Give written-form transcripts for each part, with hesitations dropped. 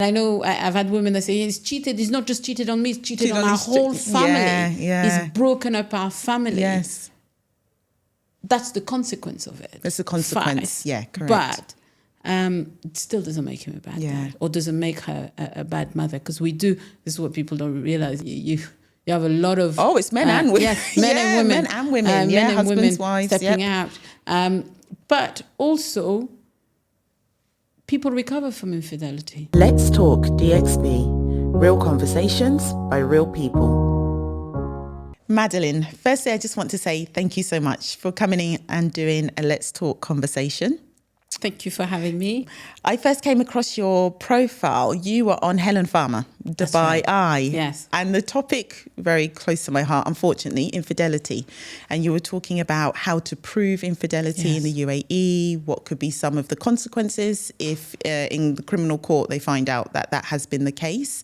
I know I've had women that say, he's cheated. He's not just cheated on me, he's cheated on our whole family. Yeah. He's broken up our family. Yes. That's the consequence of it. That's the consequence. Fine. Yeah, correct. But it still doesn't make him a bad dad, or doesn't make her a bad mother. Because we do, this is what people don't realize. You have a lot of... Oh, it's men and women. Yes, men and women. Men and women. Men and husbands, women wives. stepping out. But also, people recover from infidelity. Let's talk DXB. Real conversations by real people. Madeleine, firstly, I just want to say thank you so much for coming in and doing a Let's Talk conversation. Thank you for having me. I first came across your profile. You were on Helen Farmer, Dubai right. Eye. Yes. And the topic, very close to my heart, unfortunately, infidelity. And you were talking about how to prove infidelity in the UAE, what could be some of the consequences if in the criminal court they find out that that has been the case.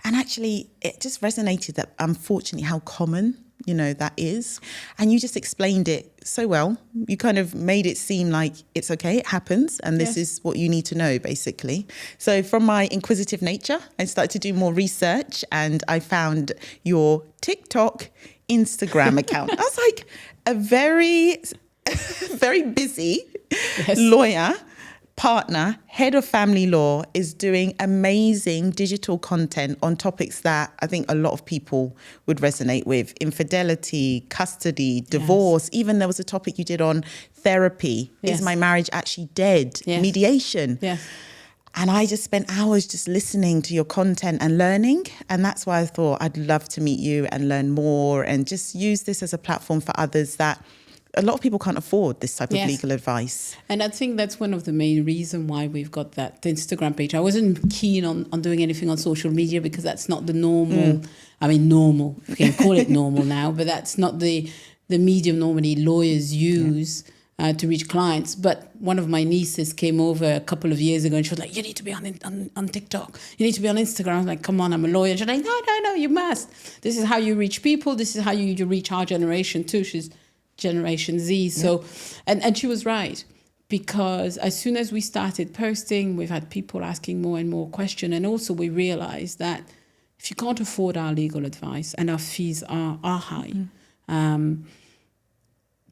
And actually, it just resonated that, unfortunately, how common, that is. And you just explained it so well. You kind of made it seem like it's okay, it happens, and this is what you need to know, basically. So from my inquisitive nature, I started to do more research, and I found your TikTok, Instagram account. I was like, a very, very busy lawyer, partner, head of family law, is doing amazing digital content on topics that I think a lot of people would resonate with. Infidelity, custody, divorce. Even there was a topic you did on therapy. Is my marriage actually dead? Mediation. And I just spent hours just listening to your content and learning. And that's why I thought I'd love to meet you and learn more and just use this as a platform for others that a lot of people can't afford this type of legal advice. And I think that's one of the main reasons why we've got the Instagram page. I wasn't keen on doing anything on social media because that's not the normal, normal, you can call it normal now, but that's not the medium normally lawyers use to reach clients. But one of my nieces came over a couple of years ago and she was like, you need to be on TikTok. You need to be on Instagram. I was like, come on, I'm a lawyer. She's like, no, you must. This is how you reach people. This is how you reach our generation too. She's Generation Z. So, and she was right, because as soon as we started posting, we've had people asking more and more questions. And also we realized that if you can't afford our legal advice and our fees are high, then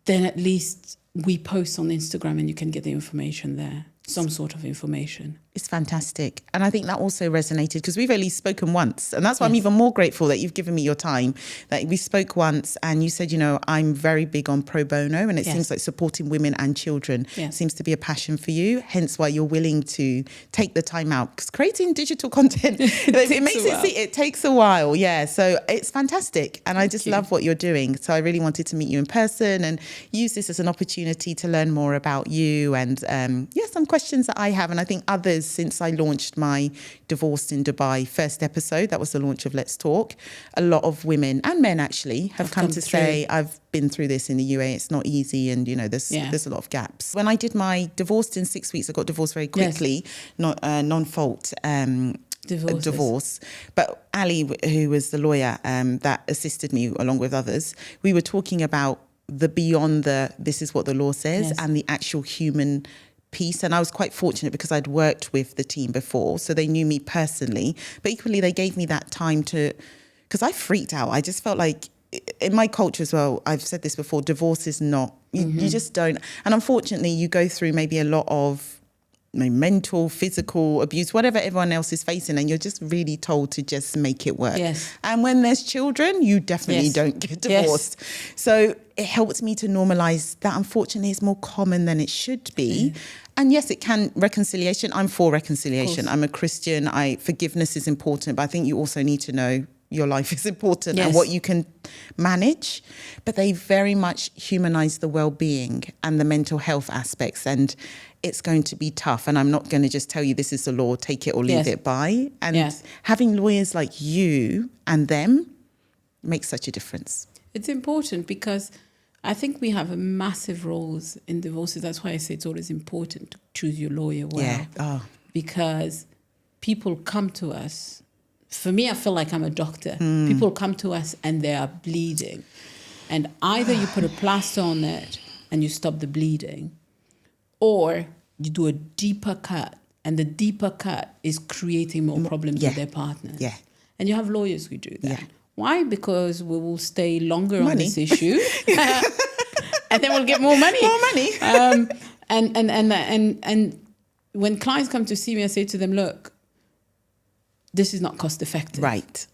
at least we post on Instagram and you can get the information there, some sort of information. It's fantastic. And I think that also resonated because we've only spoken once. And that's why I'm even more grateful that you've given me your time. That we spoke once and you said, I'm very big on pro bono, and it seems like supporting women and children seems to be a passion for you. Hence why you're willing to take the time out, because creating digital content, it takes a while. Yeah. So it's fantastic. And I just love what you're doing. So I really wanted to meet you in person and use this as an opportunity to learn more about you and some questions that I have. And I think others, since I launched my Divorced in Dubai first episode, that was the launch of Let's Talk, a lot of women and men actually have come to say, I've been through this in the UAE, it's not easy, and there's a lot of gaps. When I did my Divorced in 6 weeks, I got divorced very quickly, not non-fault divorce. But Ali, who was the lawyer that assisted me along with others, we were talking about the beyond this is what the law says and the actual human piece. And I was quite fortunate because I'd worked with the team before, so they knew me personally, but equally they gave me that time because I freaked out. I just felt like in my culture as well, I've said this before, divorce is not, you just don't. And unfortunately you go through maybe a lot of mental, physical abuse, whatever everyone else is facing, and you're just really told to just make it work. And when there's children, you definitely don't get divorced. So it helps me to normalize that. Unfortunately, it's more common than it should be. And yes, it can, reconciliation, I'm for reconciliation. I'm a Christian, forgiveness is important, but I think you also need to know your life is important and what you can manage. But they very much humanize the well-being and the mental health aspects, and it's going to be tough. And I'm not going to just tell you this is the law, take it or leave it by. And having lawyers like you and them makes such a difference. It's important because I think we have a massive roles in divorces. That's why I say it's always important to choose your lawyer well. Because people come to us. For me, I feel like I'm a doctor. People come to us and they are bleeding. And either you put a plaster on it and you stop the bleeding, or you do a deeper cut and the deeper cut is creating more problems with their partners. Yeah. And you have lawyers who do that. Yeah. Why? Because we will stay longer on Money. this issue, and then we'll get more money. More money. And when clients come to see me, I say to them, look, this is not cost effective. Right.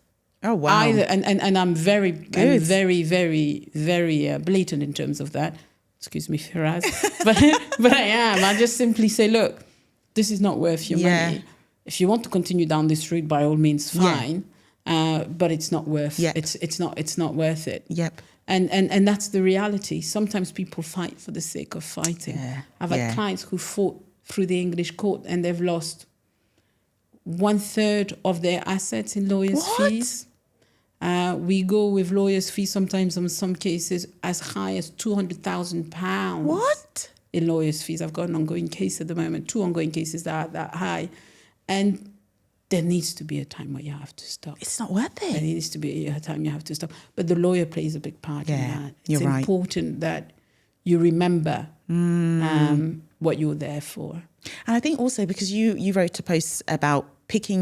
Oh, wow. And I'm very, very, very blatant in terms of that. Excuse me, Firaz. but I am. I just simply say, look, this is not worth your money. If you want to continue down this route, by all means, fine. But it's not worth. It's not worth it. Yep. And that's the reality. Sometimes people fight for the sake of fighting. Yeah. I've had clients who fought through the English court and they've lost 1/3 of their assets in lawyers' fees. We go with lawyers' fees sometimes in some cases as high as £200,000. What? In lawyers' fees. I've got an ongoing case at the moment, 2 ongoing cases that are that high. And there needs to be a time where you have to stop. It's not worth it. There needs to be a time you have to stop. But the lawyer plays a big part in that. It's important that you remember what you're there for. And I think also because you wrote a post about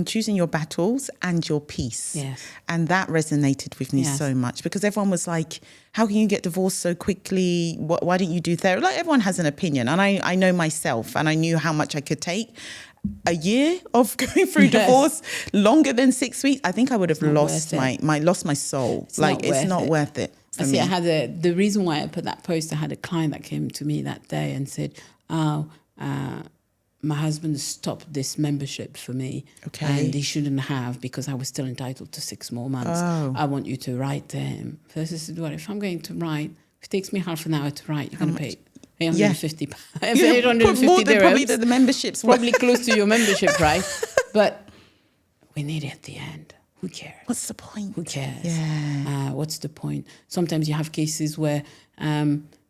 choosing your battles and your peace. Yes. And that resonated with me so much because everyone was like, how can you get divorced so quickly? Why don't you do therapy? Like everyone has an opinion. And I know myself and I knew how much I could take. A year of going through divorce, longer than 6 weeks, I think I would have lost my soul. It's not worth it. I had the reason why I put that post, I had a client that came to me that day and said, my husband stopped this membership for me. Okay. And he shouldn't have because I was still entitled to 6 more months. Oh. I want you to write to him. First I said, well, if I'm going to write, if it takes me half an hour to write, you're going to pay £850. Put more than probably the memberships. Probably close to your membership price. But we need it at the end. Who cares? What's the point? Who cares? Yeah. What's the point? Sometimes you have cases where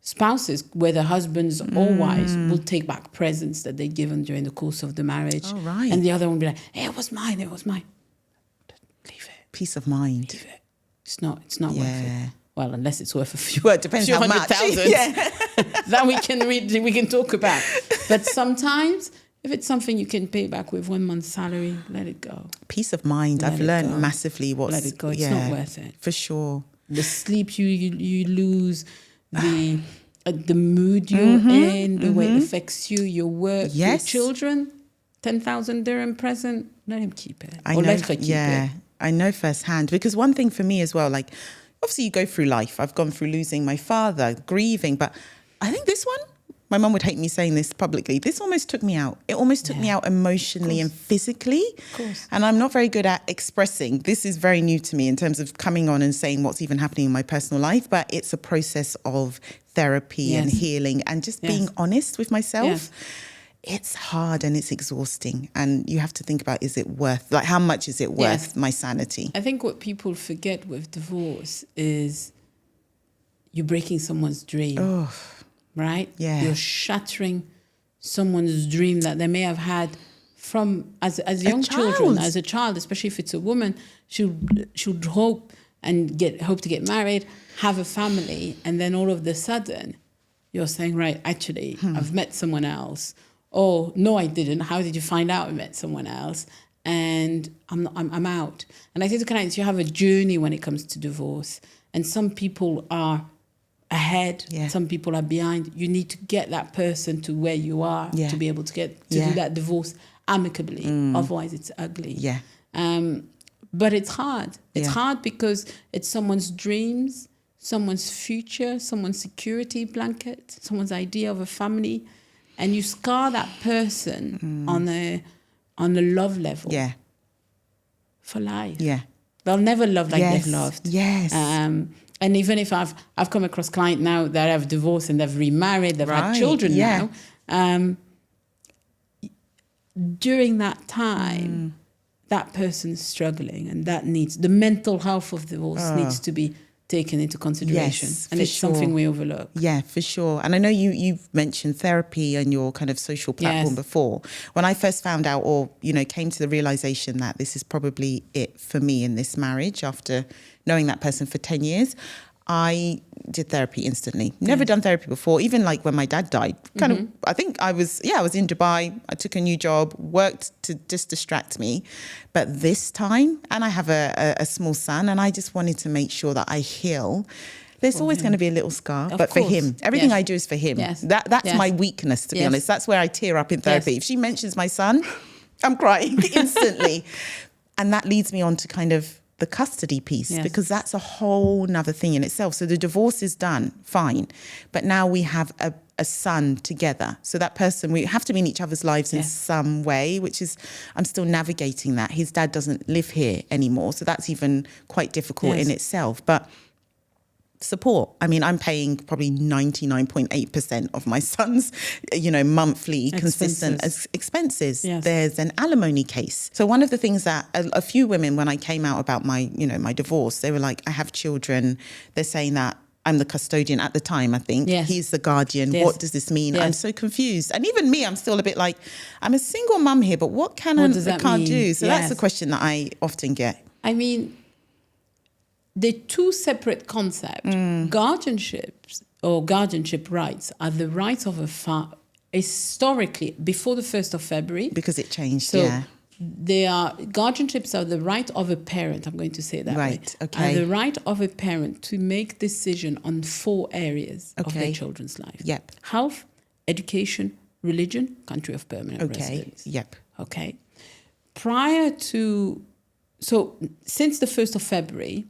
spouses, whether husbands or wives, will take back presents that they'd given during the course of the marriage. Oh, right. And the other one will be like, hey, it was mine. Leave it. Peace of mind. Leave it. It's not worth it. Well, unless it's worth a few. Well, it depends how much. That we can talk about. But sometimes, if it's something you can pay back with 1 month's salary, let it go. Peace of mind. I've learned massively let it go. It's not worth it. For sure. The sleep you lose, the mood you're in, the way it affects you, your work, your children. 10,000 dirham present. Let him keep it. Let her keep it. I know firsthand because one thing for me as well, like. Obviously, you go through life. I've gone through losing my father, grieving. But I think this one, my mum would hate me saying this publicly. This almost took me out. It almost took me out emotionally and physically. Of course. And I'm not very good at expressing. This is very new to me in terms of coming on and saying what's even happening in my personal life. But it's a process of therapy and healing and just being honest with myself. Yes. It's hard and it's exhausting. And you have to think about, is it worth, like how much is it worth my sanity? I think what people forget with divorce is you're breaking someone's dream, right? Yeah. You're shattering someone's dream that they may have had from as young children, as a child, especially if it's a woman, should hope to get married, have a family, and then all of a sudden you're saying, right, actually, I've met someone else. Oh, no, I didn't. How did you find out I met someone else? And I'm out. And I say to clients, you have a journey when it comes to divorce. And some people are ahead. Yeah. Some people are behind. You need to get that person to where you are to be able to do that divorce amicably. Otherwise, it's ugly. Yeah. But it's hard. It's hard because it's someone's dreams, someone's future, someone's security blanket, someone's idea of a family. And you scar that person on a love level for life. Yeah. They'll never love like they've loved. Yes. And even if I've come across clients now that have divorced and they've remarried, they've had children now, during that time, that person's struggling and that the mental health of divorce needs to be taken into consideration. Yes, and it's something we overlook. Yeah, for sure. And I know you've mentioned therapy on your kind of social platform before. When I first found out or, came to the realization that this is probably it for me in this marriage after knowing that person for 10 years, I did therapy instantly. Never done therapy before. Even like when my dad died, I think I was in Dubai. I took a new job, worked to just distract me. But this time, and I have a small son, and I just wanted to make sure that I heal. There's always going to be a little scar, but for him, everything I do is for him. That's my weakness, to be honest. That's where I tear up in therapy. If she mentions my son, I'm crying instantly. And that leads me on to kind of the custody piece, because that's a whole nother thing in itself. So the divorce is done, fine. But now we have a son together. So that person, we have to be in each other's lives in some way, which is, I'm still navigating that. His dad doesn't live here anymore. So that's even quite difficult in itself. But support. I mean, I'm paying probably 99.8% of my son's, monthly consistent expenses. There's an alimony case. So one of the things that a few women, when I came out about my divorce, they were like, I have children. They're saying that I'm the custodian at the time, I think. He's the guardian. What does this mean? I'm so confused. And even me, I'm still a bit like, I'm a single mum here, but what can I can't do? So that's the question that I often get. I mean, they're two separate concepts. Guardianships or guardianship rights are the rights of a father, historically, before the 1st of February. Because it changed, so guardianships are the right of a parent, I'm going to say it that way. Okay. The right of a parent to make decision on 4 areas of their children's life. Health, education, religion, country of permanent residence. Okay. Since the 1st of February,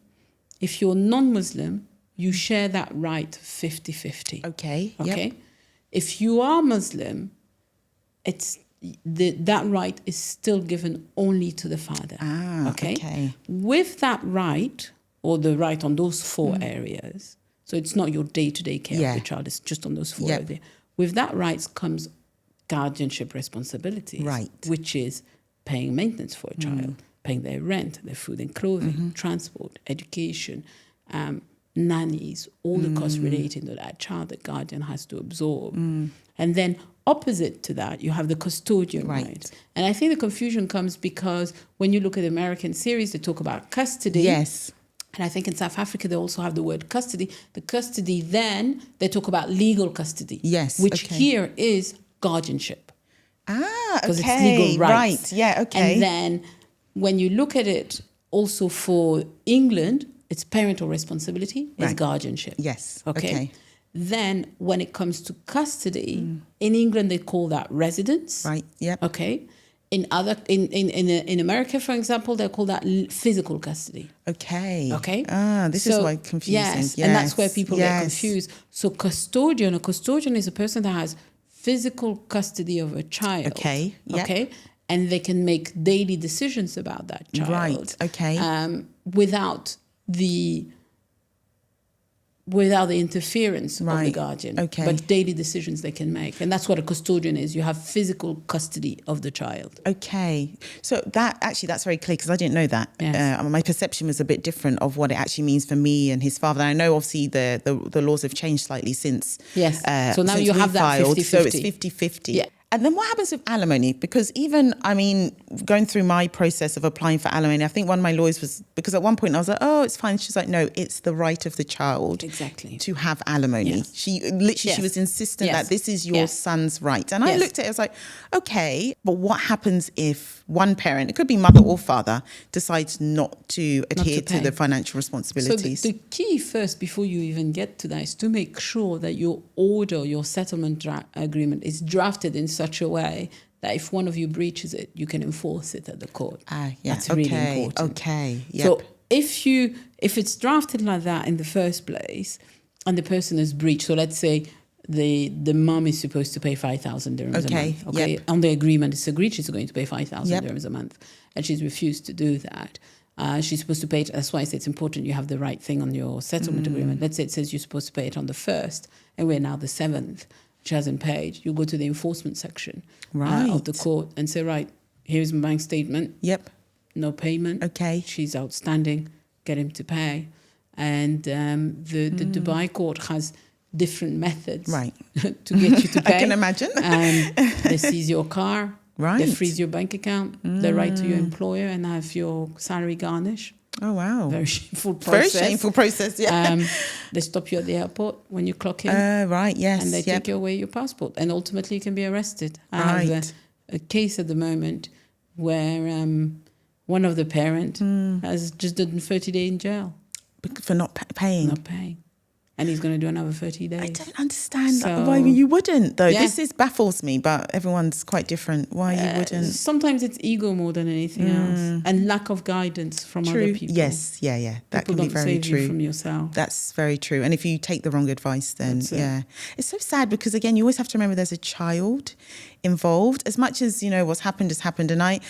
if you're non-Muslim, you share that right 50-50. Okay. If you are Muslim, that right is still given only to the father. Okay. With that right, or the right on those 4 areas, so it's not your day-to-day care of the child, it's just on those 4 areas. With that right comes guardianship responsibility, which is paying maintenance for a child, paying their rent, their food and clothing, transport, education, nannies, all the costs relating to that child the guardian has to absorb. And then opposite to that, you have the custodian right. And I think the confusion comes because when you look at American series, they talk about custody. Yes. And I think in South Africa, they also have the word custody. The custody, then they talk about legal custody. Yes. Which here is guardianship. Because it's legal rights. Right. Yeah, okay. And then when you look at it also for England, it's parental responsibility, it's guardianship. Yes. Okay. Then when it comes to custody, in England they call that residence. Right. Yep. Okay. In America, for example, they call that physical custody. Okay. Okay. This is why confusing. Yes. And that's where people get confused. So a custodian is a person that has physical custody of a child. Okay. Yep. Okay. And they can make daily decisions about that child. Right. Okay. Without the interference of the guardian. Okay. But daily decisions they can make. And that's what a custodian is. You have physical custody of the child. Okay. So that's very clear because I didn't know that. Yes. My perception was a bit different of what it actually means for me and his father. And I know obviously the laws have changed slightly since. Yes. So now you have that 50-50. So it's 50-50. Yeah. And then what happens with alimony? Because even, going through my process of applying for alimony, I think one of my lawyers was, because at one point I was like, oh, it's fine. She's like, no, it's the right of the child to have alimony. Yes. She was insistent that this is your son's right. And I looked at it, I was like, okay, but what happens if one parent, it could be mother or father, decides not to adhere to the financial responsibilities? So the key first, before you even get to that, is to make sure that your order, your settlement agreement is drafted in such a way that if one of you breaches it, you can enforce it at the court. That's really important. Okay. Yep. So if it's drafted like that in the first place and the person has breached, so let's say the mum is supposed to pay 5,000 dirhams a month. Okay. Yep. On the agreement, it's agreed she's going to pay 5,000 dirhams a month, and she's refused to do that. She's supposed to pay it. That's why I say it's important you have the right thing on your settlement agreement. Let's say it says you're supposed to pay it on the 1st, and we're now the 7th. She hasn't paid. You go to the enforcement section of the court and say, right, here's my bank statement. Yep. No payment. Okay. She's outstanding. Get him to pay. And the Dubai court has different methods to get you to pay. I can imagine. They seize your car. Right. They freeze your bank account. They write to your employer and have your salary garnished. Oh, wow. Very shameful process. Very shameful process, yeah. They stop you at the airport when you clock in. Right, yes. And they take away your passport. And ultimately you can be arrested. I have a case at the moment where one of the parent has just done 30 days in jail. For not paying? Not paying. And he's going to do another 30 days. I don't understand why you wouldn't, though. Yeah. This baffles me, but everyone's quite different. Why you wouldn't? Sometimes it's ego more than anything else, and lack of guidance from other people. Yes, yeah. That people can be very save true. You from yourself. That's very true. And if you take the wrong advice, then it's so sad because again, you always have to remember there's a child involved. As much as what's happened has happened, and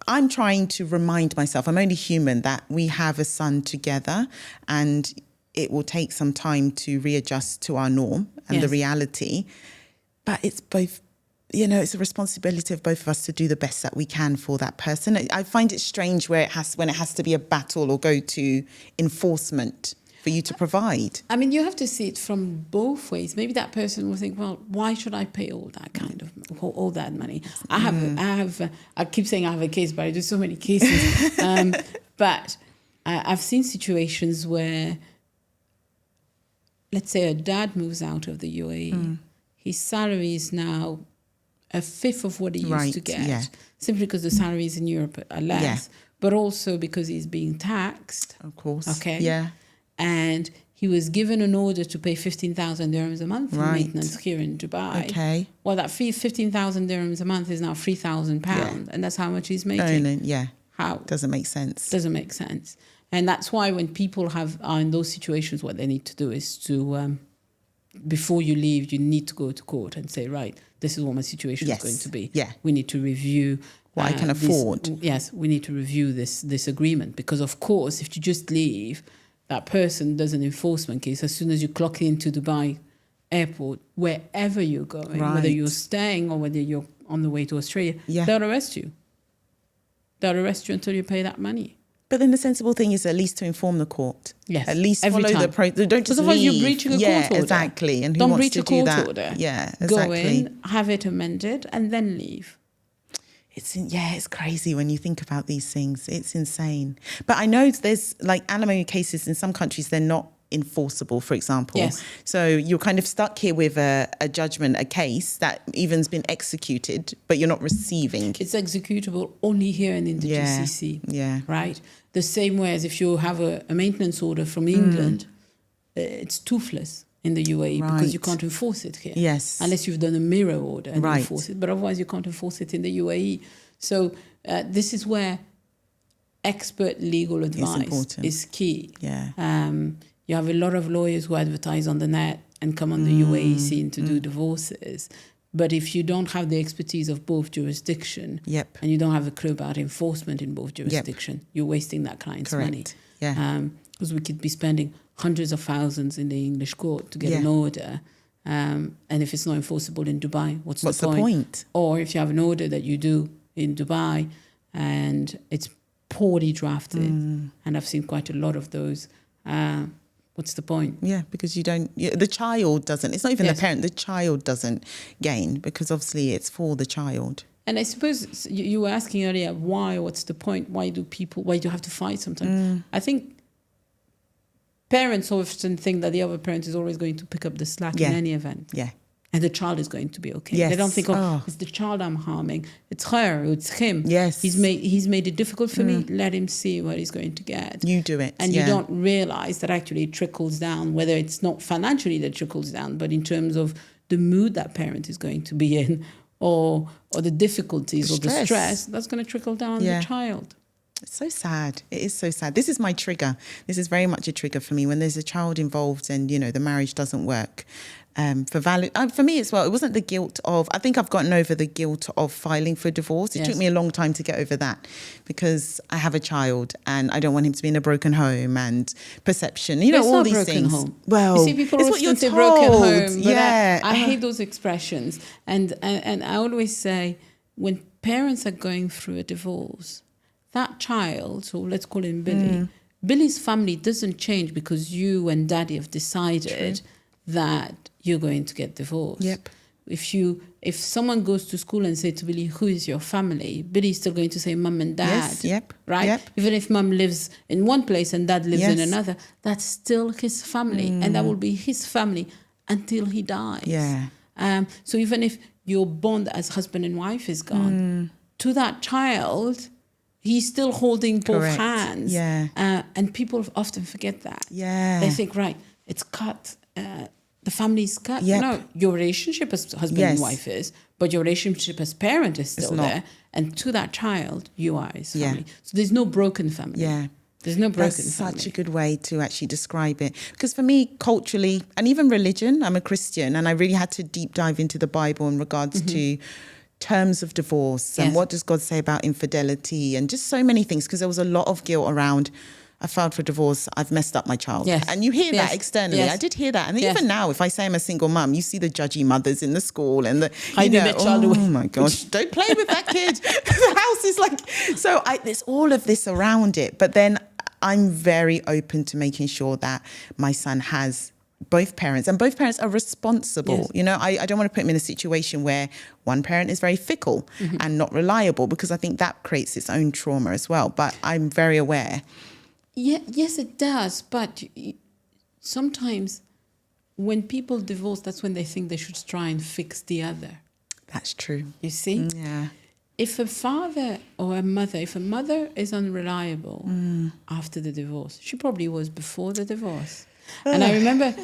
I'm trying to remind myself, I'm only human, that we have a son together, and it will take some time to readjust to our norm and the reality. But it's both, it's a responsibility of both of us to do the best that we can for that person. I find it strange when it has to be a battle or go to enforcement for you to provide. I mean, you have to see it from both ways. Maybe that person will think, well, why should I pay all that money? I keep saying I have a case, but I do so many cases. But I've seen situations where, let's say a dad moves out of the UAE. His salary is now a fifth of what he used to get, simply because the salaries in Europe are less, but also because he's being taxed. Of course. Okay. Yeah. And he was given an order to pay 15,000 dirhams a month for maintenance here in Dubai. Okay. Well, that fee, 15,000 dirhams a month is now £3,000, and that's how much he's making. How? Doesn't make sense. Doesn't make sense. And that's why when people are in those situations, what they need to do is to, before you leave, you need to go to court and say, right, this is what my situation is going to be. Yeah. We need to review what I can afford. Yes, we need to review this agreement, because of course, if you just leave, that person does an enforcement case as soon as you clock into Dubai airport, wherever you're going, whether you're staying or whether you're on the way to Australia, they'll arrest you. They'll arrest you until you pay that money. But then the sensible thing is at least to inform the court. Yes. At least follow the process. Don't just leave. You're breaching a court order. Exactly. And who Don't wants breach to a court do that? order. Yeah, exactly. Go in, have it amended, and then leave. It's crazy when you think about these things. It's insane. But I know there's like alimony cases in some countries, they're not enforceable, for example. Yes. So you're kind of stuck here with a judgment, a case that even's been executed, but you're not receiving. It's executable only here and in the GCC. Yeah. Right? The same way as if you have a maintenance order from England, it's toothless in the UAE because you can't enforce it here. Yes. Unless you've done a mirror order and enforce it. But otherwise you can't enforce it in the UAE. So this is where expert legal advice is key. Yeah. You have a lot of lawyers who advertise on the net and come on the UAE scene to do divorces. But if you don't have the expertise of both jurisdiction and you don't have a clue about enforcement in both jurisdiction, you're wasting that client's money. Yeah. Because we could be spending hundreds of thousands in the English court to get an order. And if it's not enforceable in Dubai, what's the point? Or if you have an order that you do in Dubai and it's poorly drafted, and I've seen quite a lot of those, what's the point? Yeah, because the child doesn't, it's not even the parent, the child doesn't gain because obviously it's for the child. And I suppose you were asking earlier, what's the point? Why do you have to fight sometimes? I think parents often think that the other parent is always going to pick up the slack in any event. Yeah. And the child is going to be okay. Yes. They don't think, it's the child I'm harming. It's her, it's him. Yes. He's made it difficult for me. Let him see what he's going to get. You do it. And you don't realize that actually it trickles down, whether it's not financially that trickles down, but in terms of the mood that parent is going to be in or the difficulties or the stress, that's going to trickle down on the child. It's so sad. It is so sad. This is my trigger. This is very much a trigger for me when there's a child involved and, the marriage doesn't work. For me as well, it wasn't the guilt of, I think I've gotten over the guilt of filing for divorce. It took me a long time to get over that because I have a child and I don't want him to be in a broken home and perception, all these things. Home. Well, you see, people often say broken home, but I hate those expressions. And I always say when parents are going through a divorce, that child, so let's call him Billy, Billy's family doesn't change because you and daddy have decided that you're going to get divorced. Yep. If if someone goes to school and say to Billy, who is your family? Billy's still going to say mum and dad. Yes, yep. Right? Yep. Even if mum lives in one place and dad lives in Yes. another, that's still his family. And that will be his family until he dies. Yeah. So even if your bond as husband and wife is gone, to that child, he's still holding both Correct. hands. Yeah. And people often forget that. Yeah. They think, right, it's cut. The family's cut. Yep. No, your relationship as husband Yes. and wife is, but your relationship as parent is still not. there. And to that child, you are his Yeah. family. So there's no broken family. Yeah. There's no broken That's family. such a good way to actually describe it. Because for me, culturally, and even religion, I'm a Christian, and I really had to deep dive into the Bible in regards to terms of divorce and Yes. what does God say about infidelity and just so many things, because there was a lot of guilt around, I filed for divorce, I've messed up my child. Yes. And you hear Yes. that externally. Yes. I did hear that. And Yes. even now, if I say I'm a single mum, you see the judgy mothers in the school and the, Hiding you know, their child oh away. my gosh, don't play with that kid. The house is like, so there's all of this around it. But then I'm very open to making sure that my son has both parents, and both parents are responsible. Yes. You know, I don't want to put him in a situation where one parent is very fickle and not reliable, because I think that creates its own trauma as well. But I'm very aware. Yeah, yes, it does. But sometimes when people divorce, that's when they think they should try and fix the other. That's true. You see? Yeah. If a father or a mother, if a mother is unreliable after the divorce, she probably was before the divorce. And I remember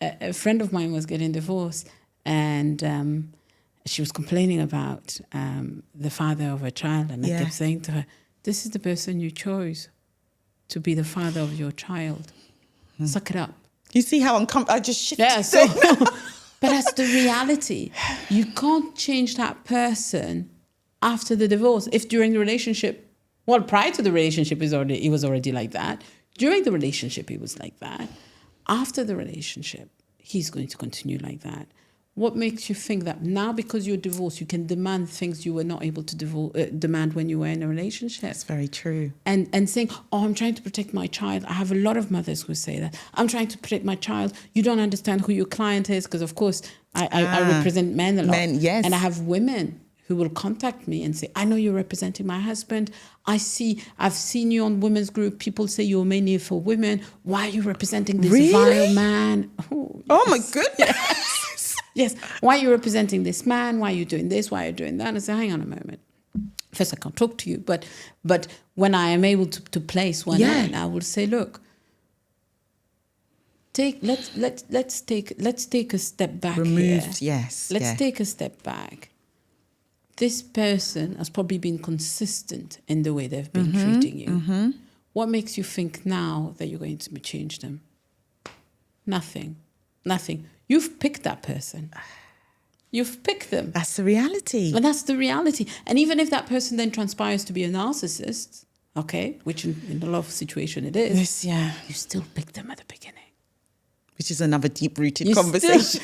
a friend of mine was getting divorced, and she was complaining about the father of her child. And I Yeah. kept saying to her, this is the person you chose to be the father of your child. Suck it up. You see how I just shifted. Yeah, so, but that's the reality. You can't change that person after the divorce. If during the relationship, well, prior to the relationship, he was already like that. During the relationship, he was like that. After the relationship, he's going to continue like that. What makes you think that now, because you're divorced, you can demand things you were not able to demand when you were in a relationship? That's very true. And saying, oh, I'm trying to protect my child. I have a lot of mothers who say that. I'm trying to protect my child. You don't understand who your client is, because, of course, I represent men a lot. Men, yes. And I have women who will contact me and say, I know you're representing my husband. I've seen you on women's group. People say you're mainly for women. Why are you representing this Really? vile man? Oh my goodness. Yes. Why are you representing this man? Why are you doing this? Why are you doing that? And I say, hang on a moment. First, I can't talk to you, but when I am able to place one in, I will say, look, let's take a step back. Removed, here. yes. Let's take a step back. This person has probably been consistent in the way they've been treating you. What makes you think now that you're going to change them? Nothing. You've picked that person. You've picked them. That's the reality. And that's the reality. And even if that person then transpires to be a narcissist, okay, which in a lot of situations it is, Yes, yeah. you still pick them at the beginning. Which is another deep-rooted You conversation.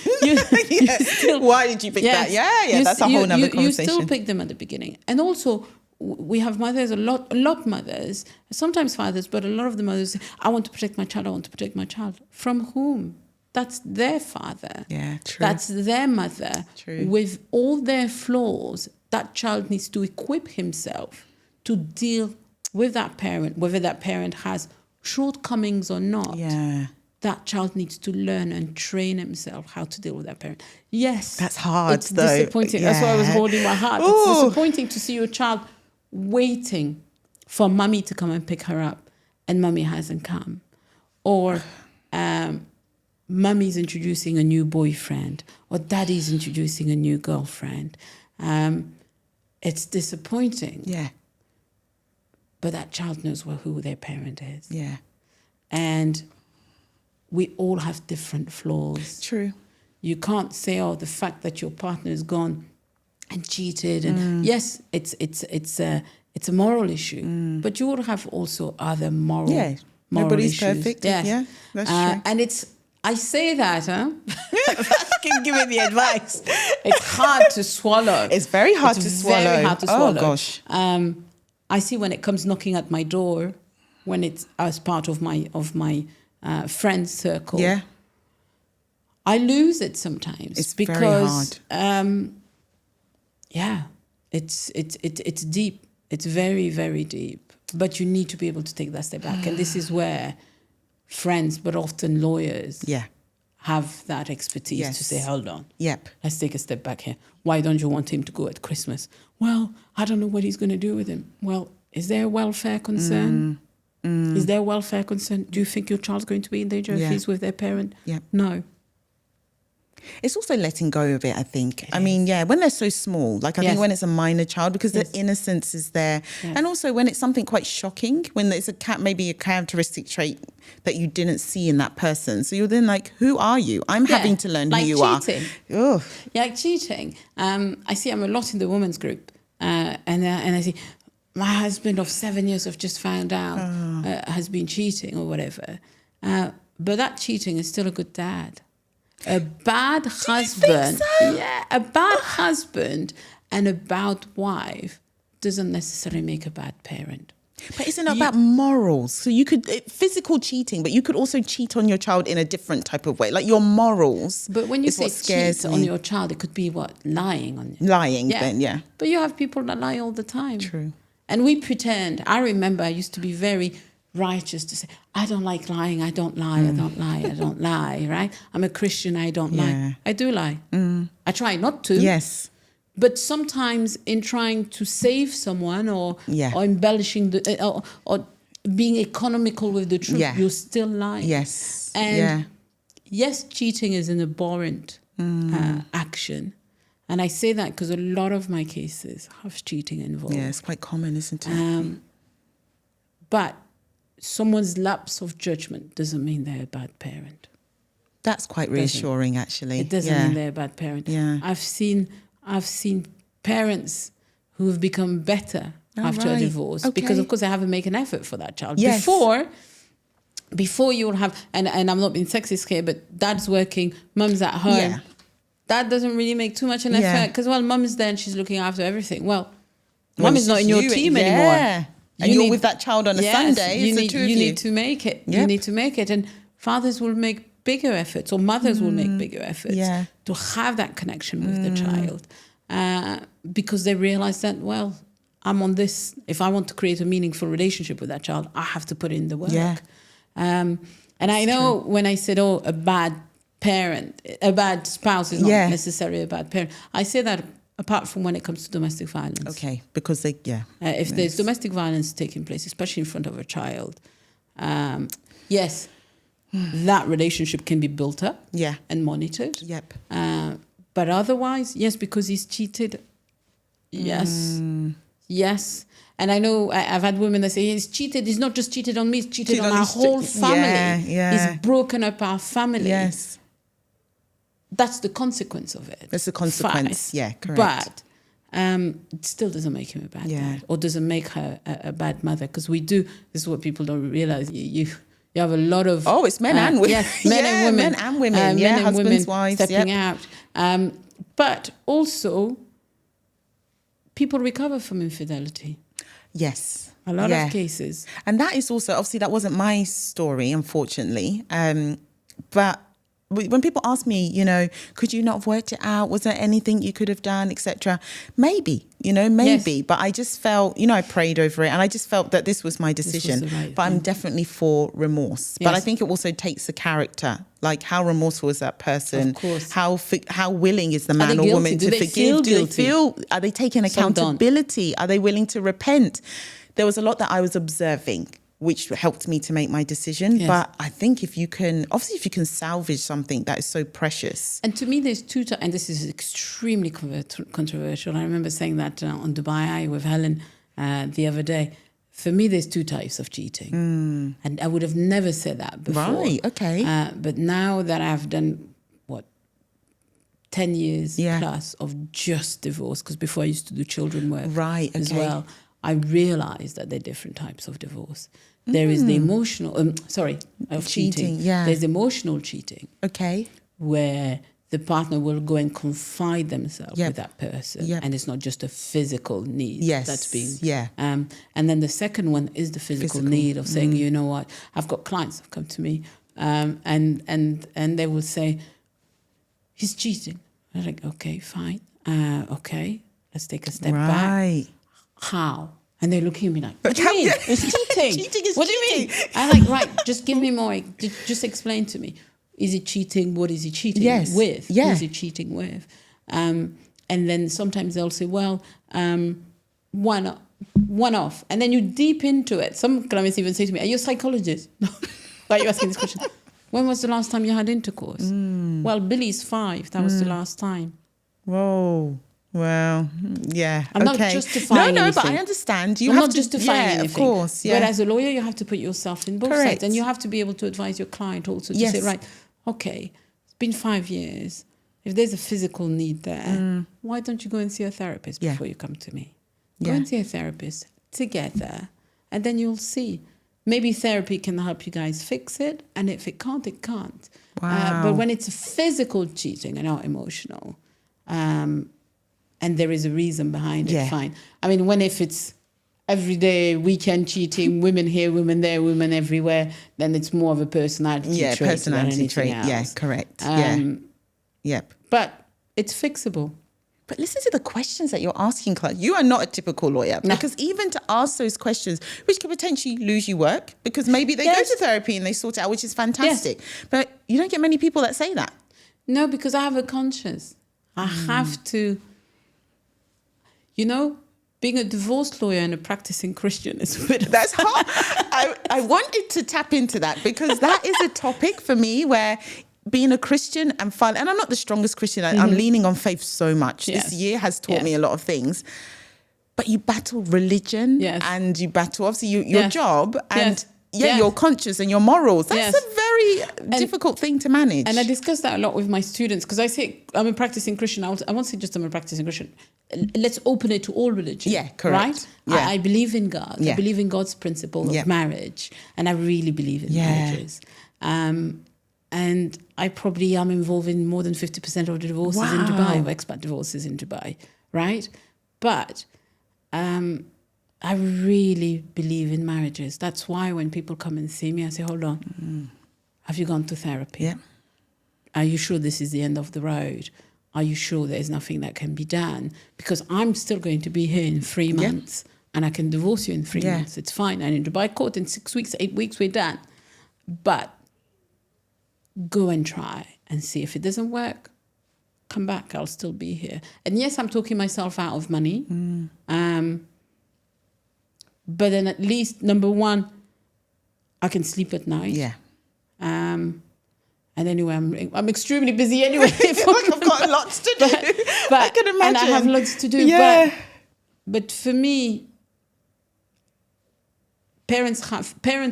Why did you pick that? Yeah, that's a whole nother conversation. You still pick them at the beginning. And also, we have mothers, a lot mothers, sometimes fathers, but a lot of the mothers say, I want to protect my child. From whom? That's their father. Yeah, true. That's their mother. True. With all their flaws, that child needs to equip himself to deal with that parent, whether that parent has shortcomings or not. Yeah. That child needs to learn and train himself how to deal with that parent. Yes. That's hard, It's though. disappointing. That's why I was Yeah. holding my heart. Ooh. It's disappointing to see your child waiting for mummy to come and pick her up, and mummy hasn't come. Or mummy's introducing a new boyfriend, or daddy's introducing a new girlfriend. It's disappointing. Yeah. But that child knows who their parent is. Yeah. And we all have different flaws. True. You can't say, oh, the fact that your partner is gone and cheated, and yes, it's a moral issue, but you will have also other moral Nobody's issues. perfect. Yes. Yeah, that's true. And I say that, keep giving the advice. It's hard to swallow. It's very hard to swallow. Very hard to swallow. Oh gosh. I see when it comes knocking at my door, when it's as part of my friend circle. Yeah. I lose it sometimes. It's because, very hard. It's deep. It's very, very deep. But you need to be able to take that step back. And this is where friends, but often lawyers, have that expertise to say, hold on. Yep. Let's take a step back here. Why don't you want him to go at Christmas? Well, I don't know what he's going to do with him. Well, is there a welfare concern? Is there a welfare concern? Do you think your child's going to be in danger if he's with their parent? Yep. No. It's also letting go of it, I think. I mean, when they're so small, like I think when it's a minor child, because the innocence is there. Yes. And also when it's something quite shocking, when it's maybe a characteristic trait that you didn't see in that person. So you're then like, who are you? I'm having to learn who you cheating. are. Ugh. Yeah, like cheating. I see I'm a lot in the women's group. And I see my husband of 7 years have just found out has been cheating or whatever. But that cheating is still a good dad. A bad husband, a bad husband and a bad wife doesn't necessarily make a bad parent. But isn't it about morals? So you could, physical cheating, but you could also cheat on your child in a different type of way, like your morals. But when you say cheat on your child, it could be lying on you. Lying, then. But you have people that lie all the time. True. And we pretend. I remember I used to be very righteous to say, I don't like lying, I don't lie, I don't lie, I don't lie, right? I'm a Christian, I don't lie. I do lie. I try not to. Yes. But sometimes in trying to save someone or embellishing or being economical with the truth, you're still lying. Yes. And yes, cheating is an abhorrent action. And I say that because a lot of my cases have cheating involved. Yeah, it's quite common, isn't it? But someone's lapse of judgment doesn't mean they're a bad parent. That's quite reassuring, actually. It doesn't mean they're a bad parent. Yeah. I've seen parents who have become better after a divorce because, of course, they haven't made an effort for that child. Yes. Before you'll have, and I'm not being sexist here, but dad's working, mum's at home. Yeah. Dad doesn't really make too much an effort because, mum's there and she's looking after everything. Well, mum is not in your team anymore. And you're with that child on a Sunday. You need to make it. Yep. You need to make it. And fathers will make bigger efforts or mothers will make bigger efforts to have that connection with the child because they realize that, I'm on this. If I want to create a meaningful relationship with that child, I have to put in the work. Yeah. And I know when I said, a bad parent, a bad spouse is not necessarily a bad parent. I say that apart from when it comes to domestic violence. Okay, because if there's domestic violence taking place, especially in front of a child, that relationship can be built up and monitored. Yep. But otherwise, because he's cheated, yes. And I know I've had women that say, he's cheated. He's not just cheated on me, he's cheated on our whole family. He's broken up our family. Yes. That's the consequence of it. That's the consequence. Yeah, correct. But it still doesn't make him a bad dad or doesn't make her a bad mother because this is what people don't realize. You have a lot of... Oh, it's men and women. Yes, men and women. Men and women. Men and husbands, women wives. Stepping out. But also, people recover from infidelity. Yes. A lot of cases. And that is also, obviously, that wasn't my story, unfortunately. But when people ask me, could you not have worked it out? Was there anything you could have done, etc.? Maybe, maybe. Yes. But I just felt, I prayed over it and I just felt that this was my decision. But I'm definitely for remorse. Yes. But I think it also takes a character. Like how remorseful is that person? Of course. How willing is the man or woman to forgive? Are they taking accountability? Are they willing to repent? There was a lot that I was observing, which helped me to make my decision. Yes. But I think if you can salvage something that is so precious. And to me, there's two types, and this is extremely controversial. I remember saying that on Dubai Eye with Helen the other day. For me, there's two types of cheating. And I would have never said that before. Right, okay. But now that I've done, 10 years plus of just divorce, because before I used to do children work as well, I realized that there are different types of divorce. There is the emotional, cheating. Yeah. There's emotional cheating. Okay. Where the partner will go and confide themselves with that person. Yep. And it's not just a physical need that's being... Yeah. And then the second one is the physical need of saying, you know what, I've got clients that come to me and they will say, he's cheating. I'm like, okay, fine. Okay, let's take a step back. Right. How? And they're looking at me like, what do you mean? It's cheating. Cheating is what do you cheating. mean? I'm like, right, just give me more. Just explain to me. Is it cheating? What is he cheating with? Yeah. Who is he cheating with? And then sometimes they'll say, well, one off. And then you deep into it. Some clients even say to me, are you a psychologist? Why are you asking this question? When was the last time you had intercourse? Well, Billy's 5. That was the last time. Whoa. Well, yeah. I'm not justifying anything. But I understand. I'm not justifying anything. Of course. Yeah. But as a lawyer, you have to put yourself in both sides. And you have to be able to advise your client also to say, right, okay, it's been 5 years. If there's a physical need there, why don't you go and see a therapist before you come to me? Go and see a therapist together, and then you'll see. Maybe therapy can help you guys fix it, and if it can't, it can't. Wow. But when it's a physical cheating and not emotional, and there is a reason behind it, fine. I mean, if it's everyday weekend cheating, women here, women there, women everywhere, then it's more of a personality trait. Yeah, personality trait. Else. Yeah, correct. Yep. But it's fixable. But listen to the questions that you're asking, clients. You are not a typical lawyer. Because even to ask those questions, which could potentially lose you work, because maybe they go to therapy and they sort it out, which is fantastic. Yes. But you don't get many people that say that. No, because I have a conscience. I have to, being a divorce lawyer and a practicing Christian is a bit... That's hard. I wanted to tap into that because that is a topic for me where... being a Christian and I'm not the strongest Christian. I'm leaning on faith so much. Yes. This year has taught me a lot of things. But you battle religion and you battle obviously your job and your conscience and your morals. That's a very difficult thing to manage. And I discuss that a lot with my students because I say I'm a practicing Christian. I won't say just I'm a practicing Christian. Let's open it to all religion. Yeah, correct. Right? Yeah. I believe in God. I believe in God's principle of marriage. And I really believe in marriages. And I probably am involved in more than 50% of the divorces in Dubai, or expat divorces in Dubai, right? But I really believe in marriages. That's why when people come and see me, I say, hold on, have you gone to therapy? Yeah. Are you sure this is the end of the road? Are you sure there's nothing that can be done? Because I'm still going to be here in 3 months and I can divorce you in 3 months. It's fine. And in Dubai court, in 6 weeks, 8 weeks, we're done. But go and try and see. If it doesn't work, come back. I'll still be here. And yes, I'm talking myself out of money. But then at least, number one, I can sleep at night. Yeah. And anyway, I'm extremely busy anyway. I've got lots to do. But I can imagine. And I have lots to do. Yeah. But for me, parents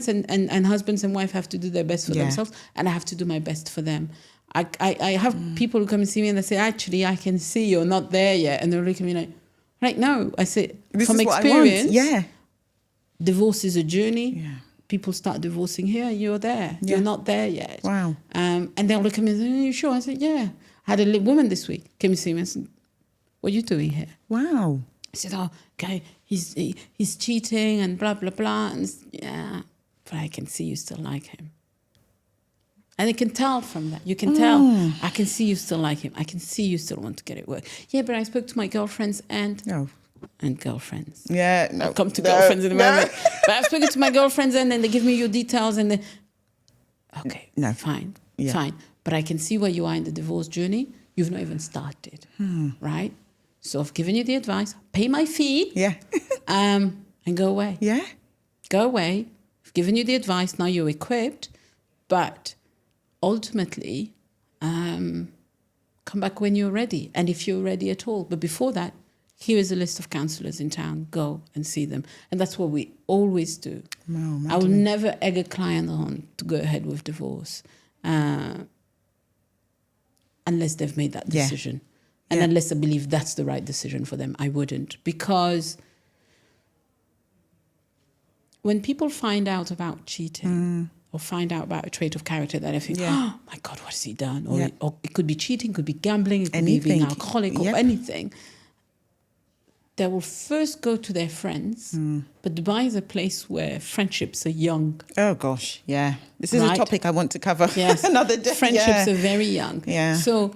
and husbands and wife have to do their best for themselves, and I have to do my best for them. I have people who come and see me and they say, actually, I can see you're not there yet. And they're looking at me like, no. I say, from experience, divorce is a journey. Yeah. People start divorcing here, you're there. Yeah. You're not there yet. Wow. And they'll look at me and say, are you sure? I said, yeah. I had a woman this week came and see me and said, what are you doing here? Wow. I said, oh, okay, he's cheating and blah, blah, blah. And but I can see you still like him. And I can tell from that. You can tell, I can see you still like him. I can see you still want to get it work. Yeah, but I spoke to my girlfriends and girlfriends. Yeah, no. I'll come to girlfriends in a moment. But I've spoken to my girlfriends and then they give me your details and then, okay, fine. But I can see where you are in the divorce journey. You've not even started, right? So I've given you the advice, pay my fee, and go away. Yeah. Go away. I've given you the advice, now you're equipped, but ultimately, come back when you're ready, and if you're ready at all. But before that, here is a list of counsellors in town. Go and see them. And that's what we always do. Wow, I will never egg a client on to go ahead with divorce unless they've made that decision. And unless I believe that's the right decision for them, I wouldn't. Because when people find out about cheating or find out about a trait of character that I think, oh my God, what has he done? Or it could be cheating, could be gambling, it could be being alcoholic or anything. They will first go to their friends. But Dubai is a place where friendships are young. Oh gosh, yeah. This is a topic I want to cover Yes. another day. Friendships are very young. Yeah. So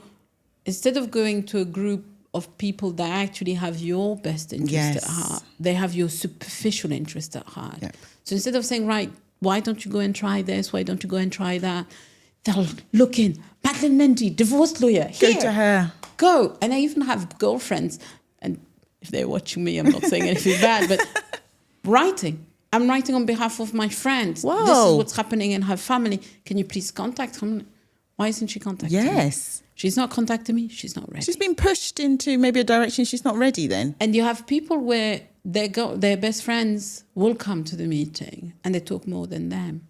instead of going to a group of people that actually have your best interest at heart, they have your superficial interest at heart. Yep. So instead of saying, right, why don't you go and try this? Why don't you go and try that? They'll look in, Madeleine Mendy, divorce lawyer, here. Go to her. Go. And I even have girlfriends, and if they're watching me, I'm not saying anything bad, but writing. I'm writing on behalf of my friends. Whoa. This is what's happening in her family. Can you please contact her? Why isn't she contacting me? Yes. She's not contacting me. She's not ready. She's been pushed into maybe a direction she's not ready then. And you have people where their best friends will come to the meeting and they talk more than them,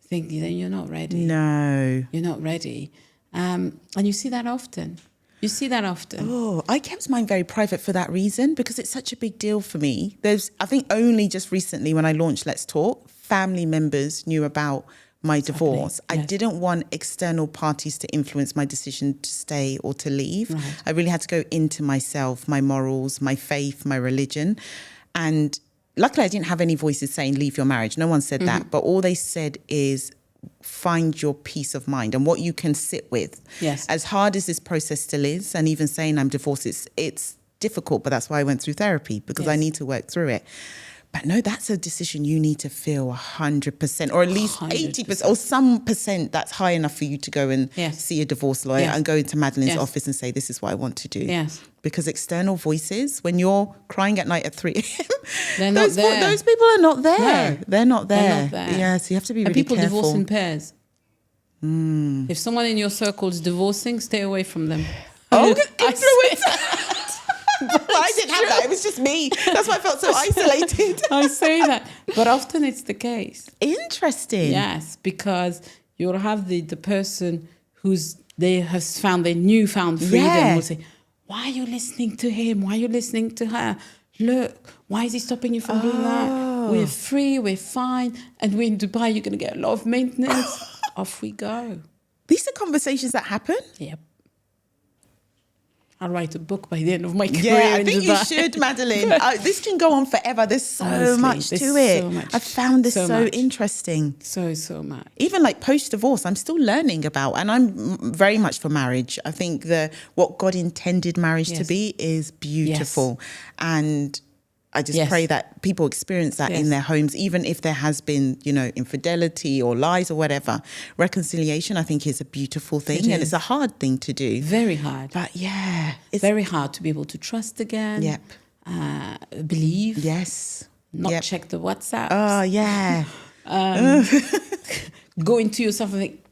thinking that you're not ready. No. You're not ready. And you see that often. You see that often. Oh, I kept mine very private for that reason, because it's such a big deal for me. I think only just recently when I launched Let's Talk, family members knew about my divorce. Yes. I didn't want external parties to influence my decision to stay or to leave. Right. I really had to go into myself, my morals, my faith, my religion. And luckily I didn't have any voices saying leave your marriage. No one said that. But all they said is find your peace of mind and what you can sit with. Yes. As hard as this process still is, and even saying I'm divorced, it's difficult, but that's why I went through therapy, because I need to work through it. But no, that's a decision you need to feel 100%, or at least 80%, or some percent that's high enough for you to go and see a divorce lawyer and go into Madeleine's office and say, this is what I want to do. Yes. Because external voices, when you're crying at night at 3 a.m., They're not there. Those people are not there. No, they're not there. They're not there. Yeah, so you have to be and really people careful. divorce in pairs. If someone in your circle is divorcing, stay away from them. Oh, influence. I didn't have that. It was just me. That's why I felt so isolated. I say that. But often it's the case. Interesting. Yes, because you'll have the person they have found their newfound freedom will say, why are you listening to him? Why are you listening to her? Look, why is he stopping you from doing that? We're free, we're fine. And we're in Dubai, you're going to get a lot of maintenance. Off we go. These are conversations that happen? Yep. I'll write a book by the end of my career. Yeah, I think you should, Madeleine. This can go on forever. There's so much to it. So much. I found this so much. interesting. So much. Even like post-divorce, I'm still learning about, and I'm very much for marriage. I think what God intended marriage to be is beautiful. Yes. And I just pray that people experience that in their homes, even if there has been, infidelity or lies or whatever. Reconciliation, I think, is a beautiful thing, and it's a hard thing to do. Very hard. But it's very hard to be able to trust again. Yep. Believe. Yes. Not check the WhatsApp. Oh, yeah. Go into yourself and think,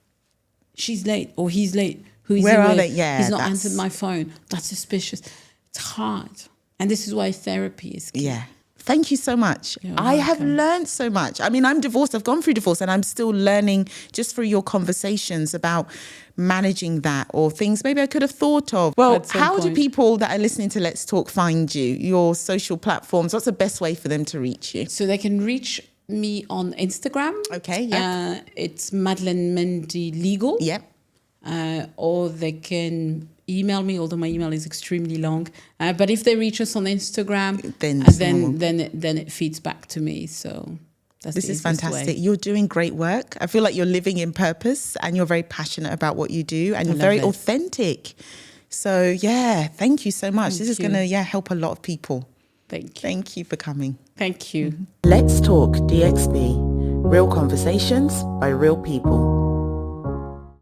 she's late or he's late. Where are they? Yeah. He's not answered my phone. That's suspicious. It's hard. And this is why therapy is key. Yeah. Thank you so much. I have learned so much. I mean, I'm divorced. I've gone through divorce, and I'm still learning just through your conversations about managing that, or things maybe I could have thought of. Well, how do people that are listening to Let's Talk find you? Your social platforms, what's the best way for them to reach you? So they can reach me on Instagram. Okay, yeah. It's Madeleine Mendy Legal. Yep. Or they can email me, although my email is extremely long. But if they reach us on Instagram, then it feeds back to me. So this is fantastic. Way. You're doing great work. I feel like you're living in purpose, and you're very passionate about what you do, and you're very authentic. So thank you so much. This is going to help a lot of people. Thank you. Thank you for coming. Thank you. Let's Talk DXB. Real conversations by real people.